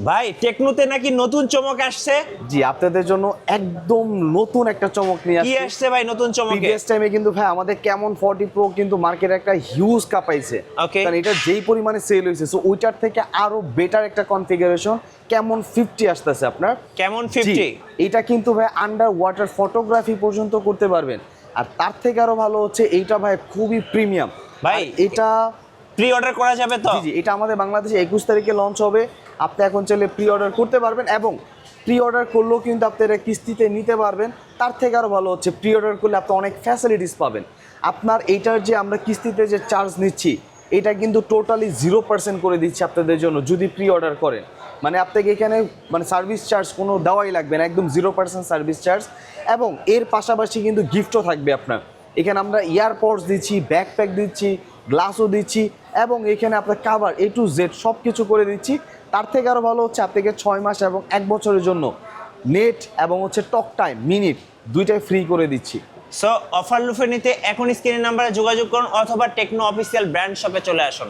ভাই টেকনোতে নাকি নতুন চমক আসছে? জি, আপনাদের জন্য একদম নতুন একটা চমক নিয়ে কি আসছি। আসছে ভাই নতুন চমকে? প্রিভিয়াস টাইমে কিন্তু ভাই আমাদের ক্যামন 40 প্রো কিন্তু মার্কেটে একটা হিউজ কাপাইছে, Okay. কারণ এটা যেই পরিমাণে সেল হয়েছে, সো ওইটার থেকে আরো বেটার একটা কনফিগারেশন ক্যামন 50 আসতেছে আপনার। কেমন জি, 50? এটা কিন্তু ভাই আন্ডার ওয়াটার ফটোগ্রাফি পর্যন্ত করতে পারবেন। আর তার থেকে আরো ভালো হচ্ছে এইটা ভাই খুবই প্রিমিয়াম ভাই, ভাই। এটা প্রি অর্ডার করা যাবে তো? জি জি, এটা আমাদের বাংলাদেশে 21 তারিখে লঞ্চ হবে। আপনি এখন চাইলে প্রি অর্ডার করতে পারবেন, এবং প্রি অর্ডার করলেও কিন্তু আপনি এটা কিস্তিতে নিতে পারবেন। তার থেকে আরও ভালো হচ্ছে প্রি অর্ডার করলে আপনি অনেক ফ্যাসিলিটিস পাবেন। আপনার এইটার যে আমরা কিস্তিতে যে চার্জ নিচ্ছি, এটা কিন্তু টোটালি 0% করে দিচ্ছি আপনাদের জন্য যদি প্রি অর্ডার করেন। মানে আপনাকে এখানে মানে সার্ভিস চার্জ কোনো দেওয়াই লাগবে না, একদম 0% সার্ভিস চার্জ। এবং এর পাশাপাশি কিন্তু গিফটও থাকবে আপনার। এখানে আমরা ইয়ারপডস দিচ্ছি, ব্যাকপ্যাক দিচ্ছি, গ্লাসও দিচ্ছি, এবং এখানে আপনার কাভার A to Z সব কিছু করে দিচ্ছি। তার থেকে আরও ভালো হচ্ছে আপনাকে 6 মাস এবং 1 বছরের জন্য নেট এবং হচ্ছে টক টাইম মিনিট দুইটাই ফ্রি করে দিচ্ছি। সো অফার লুফে নিতে এখন স্ক্রিনের নাম্বারে যোগাযোগ করুন অথবা টেকনো অফিসিয়াল ব্র্যান্ড শপে চলে আসুন।